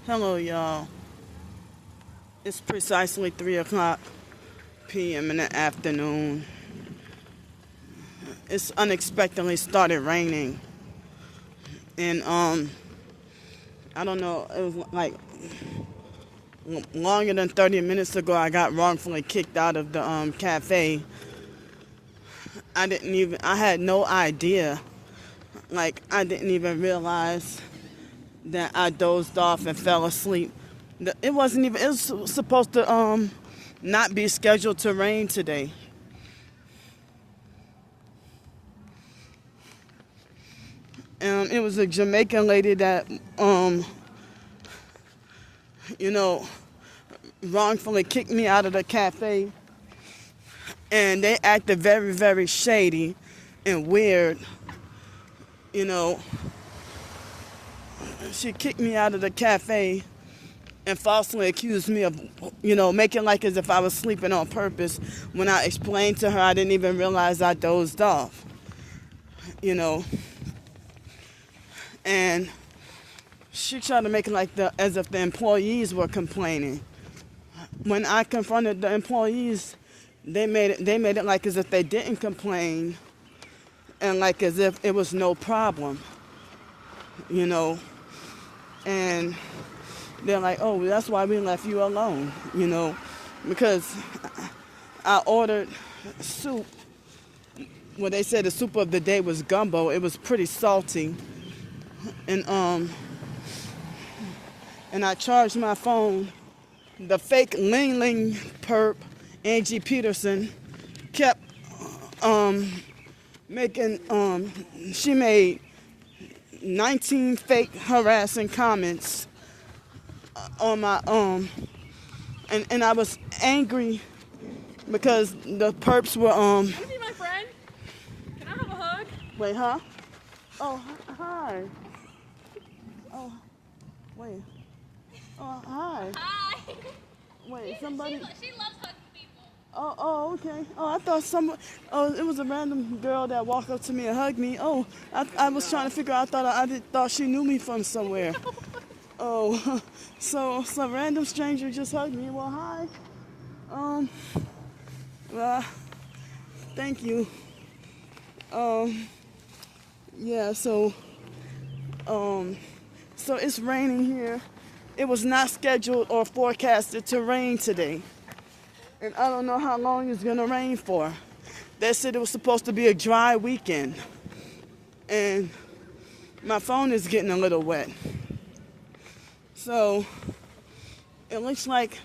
Hello, y'all. It's precisely 3 o'clock p.m. in the afternoon. It's unexpectedly started raining. And, I don't know, it was like longer than 30 minutes ago, I got wrongfully kicked out of the cafe. I had no idea. Like, I didn't even realize that I dozed off and fell asleep. It was supposed to not be scheduled to rain today. It was a Jamaican lady that, wrongfully kicked me out of the cafe. And they acted very, very shady and weird. She kicked me out of the cafe and falsely accused me of, making like as if I was sleeping on purpose when I explained to her I didn't even realize I dozed off, And she tried to make it like as if the employees were complaining. When I confronted the employees, they made it like as if they didn't complain and like as if it was no problem, And they're like, oh, that's why we left you alone, because I ordered soup. Well, they said the soup of the day was gumbo. It was pretty salty. And I charged my phone. The fake Ling Ling perp, Angie Peterson, kept she made 19 fake harassing comments on my and I was angry because the perps were Can you be my friend? Can I have a hug? Wait, huh? Oh, hi. Oh, wait. Oh, hi. Hi. Wait, somebody. She loves hugging people. Oh, okay. Oh, I thought it was a random girl that walked up to me and hugged me. Oh, I was trying to figure out, I thought she knew me from somewhere. Oh, so some random stranger just hugged me. Well, hi. Well, thank you. Yeah, so it's raining here. It was not scheduled or forecasted to rain today. And I don't know how long it's gonna rain for. They said it was supposed to be a dry weekend. And my phone is getting a little wet. So it looks like,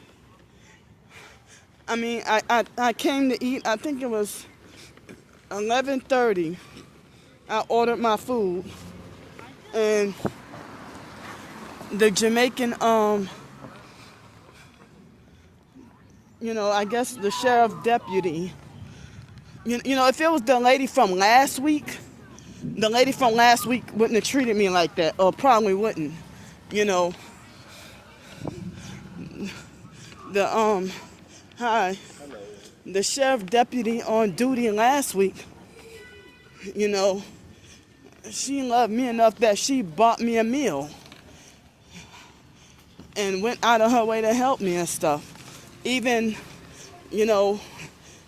I came to eat, I think it was 11:30. I ordered my food. And the Jamaican, I guess the sheriff deputy, if it was the lady from last week, wouldn't have treated me like that, or probably wouldn't, Hi. Hello. The sheriff deputy on duty last week, she loved me enough that she bought me a meal and went out of her way to help me and stuff. Even,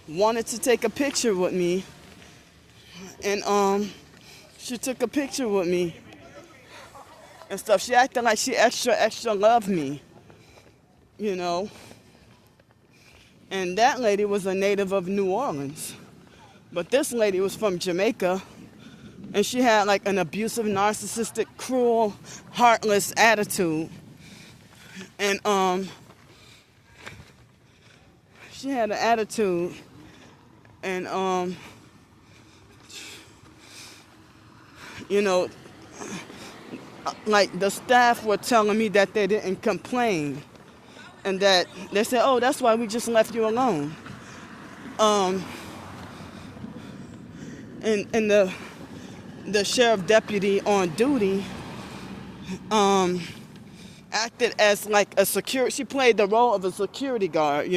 wanted to take a picture with me. And she took a picture with me and stuff. She acted like she extra loved me, And that lady was a native of New Orleans. But this lady was from Jamaica. And she had like an abusive, narcissistic, cruel, heartless attitude. And she had an attitude, and like the staff were telling me that they didn't complain, and that they said, "Oh, that's why we just left you alone." And the sheriff deputy on duty acted as like she played the role of a security guard,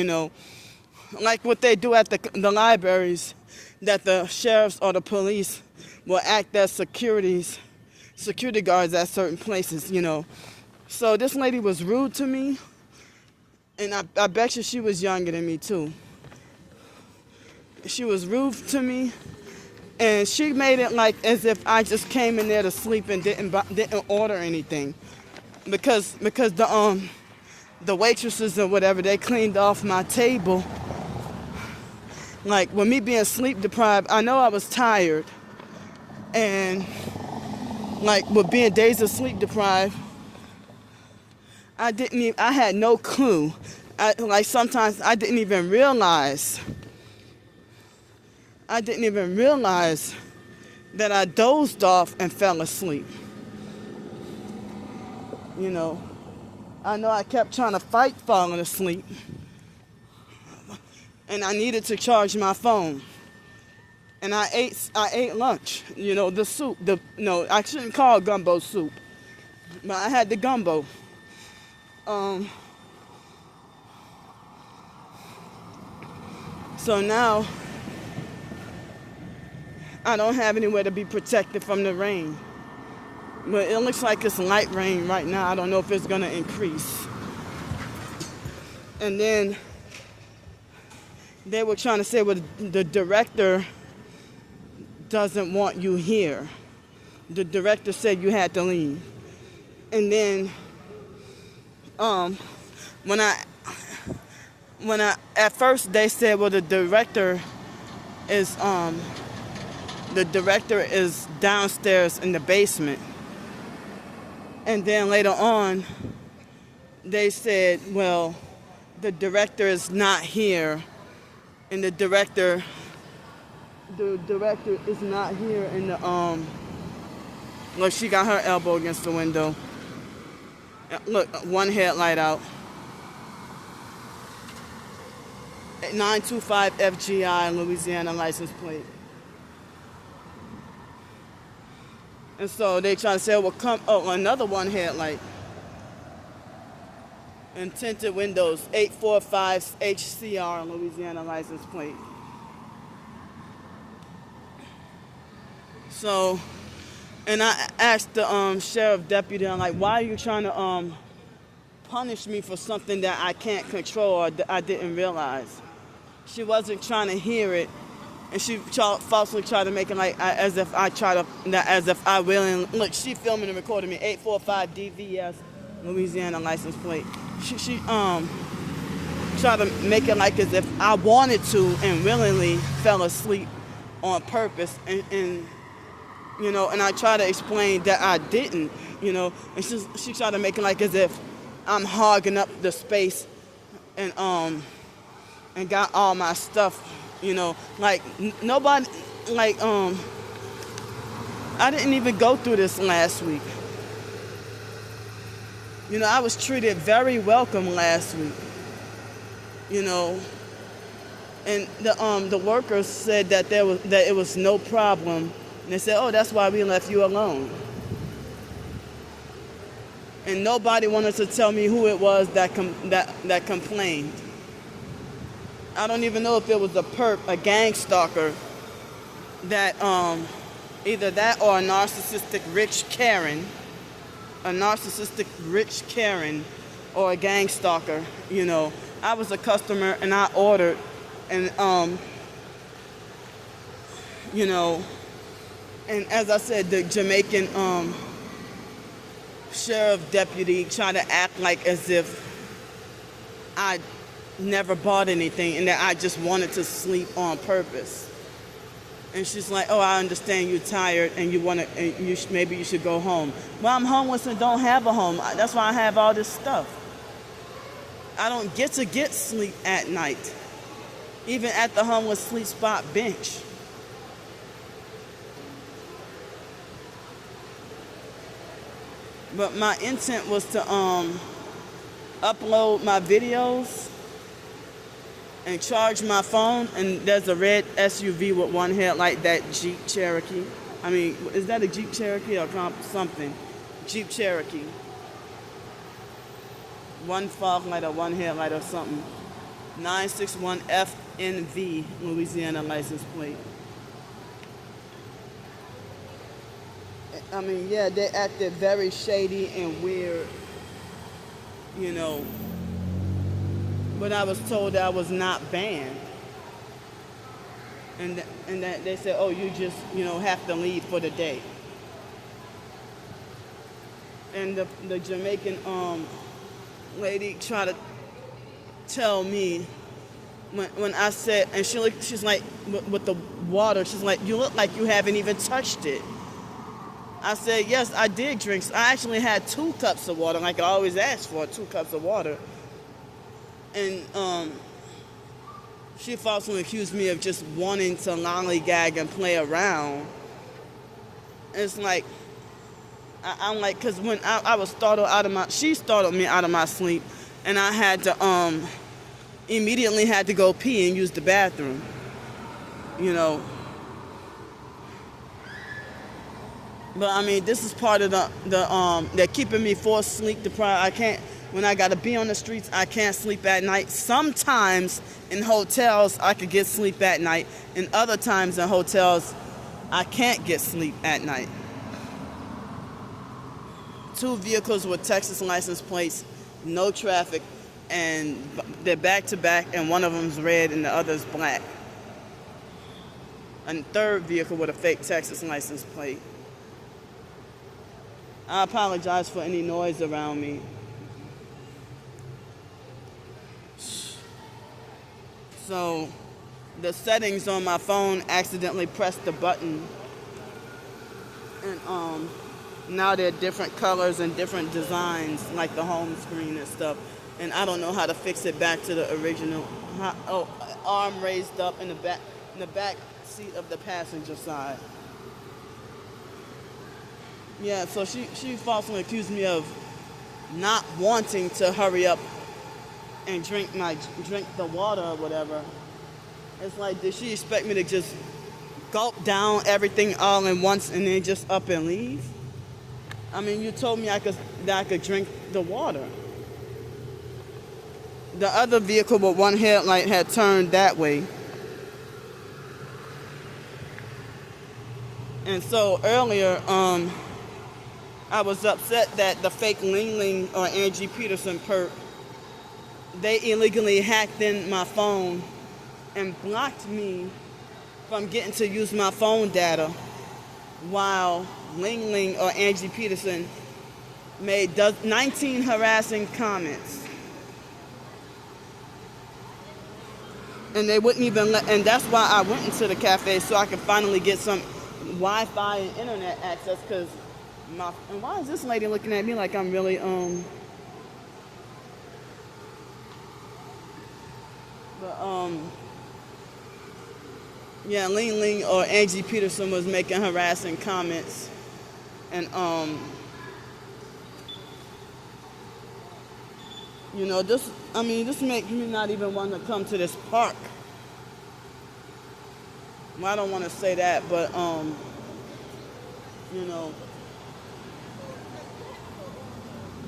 like what they do at the libraries, that the sheriffs or the police will act as security guards at certain places, So this lady was rude to me, and I bet you she was younger than me too. She was rude to me, and she made it like as if I just came in there to sleep and didn't order anything, because the waitresses or whatever, they cleaned off my table. Like, with me being sleep deprived, I know I was tired, and like with being days of sleep deprived, I had no clue. Like sometimes I didn't even realize that I dozed off and fell asleep. You know, I know I kept trying to fight falling asleep, and I needed to charge my phone. And I ate lunch, you know, the soup. No, I shouldn't call it gumbo soup, but I had the gumbo. So now I don't have anywhere to be protected from the rain. But it looks like it's light rain right now. I don't know if it's going to increase. And then they were trying to say, well, the director doesn't want you here. The director said you had to leave. And then when I at first they said, well, the director is downstairs in the basement. And then later on they said, well, the director is not here, and the director is not here in the look, she got her elbow against the window. Look, one headlight out. 925 FGI Louisiana license plate. And so they try to say, well, another one headlight. And tinted windows, 845 HCR Louisiana license plate. So, and I asked the sheriff deputy, I'm like, why are you trying to punish me for something that I can't control or that I didn't realize? She wasn't trying to hear it, and she falsely tried to make it like as if I willingly. Look, she filming and recording me, 845 DVS Louisiana license plate. She tried to make it like as if I wanted to and willingly fell asleep on purpose, and you know, and I tried to explain that I didn't, you know, and she tried to make it like as if I'm hogging up the space and got all my stuff, you know, like nobody, like I didn't even go through this last week. You know, I was treated very welcome last week, you know, and the workers said that it was no problem. And they said, oh, that's why we left you alone. And nobody wanted to tell me who it was that complained. I don't even know if it was a perp, a gang stalker, that either that or a narcissistic rich Karen, or a gang stalker. You know, I was a customer and I ordered, and you know. And as I said, the Jamaican sheriff deputy tried to act like as if I never bought anything and that I just wanted to sleep on purpose. And she's like, oh, I understand you're tired and maybe you should go home. Well, I'm homeless and don't have a home. That's why I have all this stuff. I don't get sleep at night, even at the homeless sleep spot bench. But my intent was to upload my videos and charge my phone, and there's a red SUV with one headlight, that Jeep Cherokee. I mean, is that a Jeep Cherokee or something? Jeep Cherokee. One fog light or one headlight or something. 961 FNV, Louisiana license plate. I mean, yeah, they acted very shady and weird you know, but I was told that I was not banned. And that they said, oh, you just, have to leave for the day. And the Jamaican lady tried to tell me when I said, and she's like, with the water, she's like, you look like you haven't even touched it. I said, yes, I did drink. I actually had 2 cups of water, like I always ask for, 2 cups of water. And she falsely accused me of just wanting to lollygag and play around. It's like, I'm like, because when I was she startled me out of my sleep, and I had to, immediately had to go pee and use the bathroom, But I mean, this is part of they're keeping me for sleep deprived. I can't, when I gotta be on the streets, I can't sleep at night. Sometimes in hotels, I could get sleep at night. And other times in hotels, I can't get sleep at night. 2 vehicles with Texas license plates, no traffic, and they're back to back, and one of them's red and the other's black. A 3rd vehicle with a fake Texas license plate. I apologize for any noise around me. So, the settings on my phone accidentally pressed the button, and now they're different colors and different designs, like the home screen and stuff. And I don't know how to fix it back to the original. Arm raised up in the back seat of the passenger side. Yeah, so she falsely accused me of not wanting to hurry up and drink the water or whatever. It's like, did she expect me to just gulp down everything all at once and then just up and leave? I mean, you told me that I could drink the water. The other vehicle with one headlight had turned that way. And so earlier, I was upset that the fake Ling Ling or Angie Peterson perp, they illegally hacked in my phone and blocked me from getting to use my phone data, while Ling Ling or Angie Peterson made 19 harassing comments. And they wouldn't even and that's why I went into the cafe, so I could finally get some Wi-Fi and internet access, because and why is this lady looking at me like I'm really, yeah, Ling Ling or Angie Peterson was making harassing comments, and, this makes me not even want to come to this park. Well, I don't want to say that, but,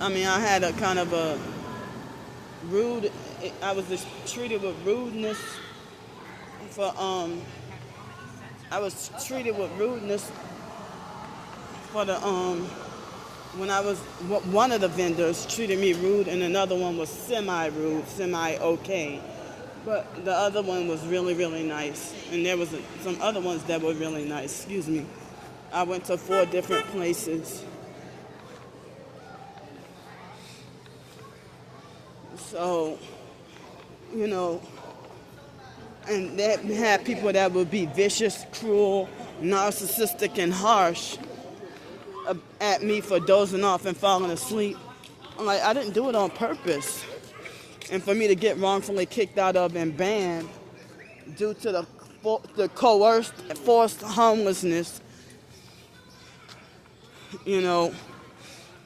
I had a kind of a rude, I was just treated with rudeness for, when I was, one of the vendors treated me rude, and another one was semi-rude, semi-okay. But the other one was really, really nice. And there was some other ones that were really nice. Excuse me. I went to 4 different places. So, and they had people that would be vicious, cruel, narcissistic, and harsh at me for dozing off and falling asleep. I'm like, I didn't do it on purpose. And for me to get wrongfully kicked out of and banned due to the coerced, forced homelessness,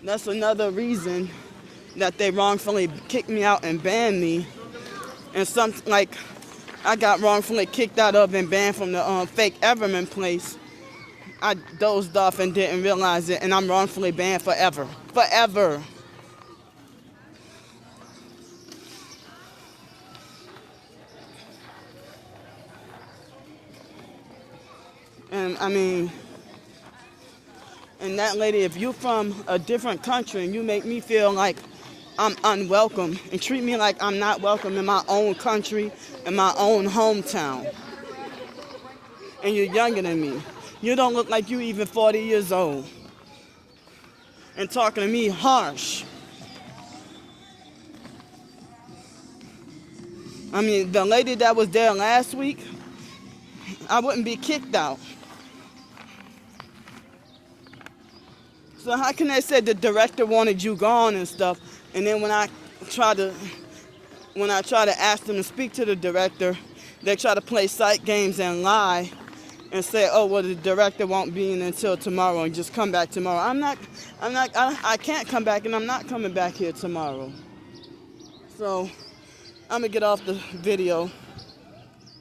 that's another reason that they wrongfully kicked me out and banned me. And I got wrongfully kicked out of and banned from the fake Everman place. I dozed off and didn't realize it, and I'm wrongfully banned forever. Forever. And and that lady, if you're from a different country and you make me feel like I'm unwelcome and treat me like I'm not welcome in my own country, in my own hometown. And you're younger than me. You don't look like you even 40 years old. And talking to me harsh. I mean, the lady that was there last week, I wouldn't be kicked out. So how can they say the director wanted you gone and stuff, and then when I try to ask them to speak to the director, they try to play psych games and lie and say, oh, well, the director won't be in until tomorrow and just come back tomorrow. I can't come back, and I'm not coming back here tomorrow. So I'm gonna get off the video.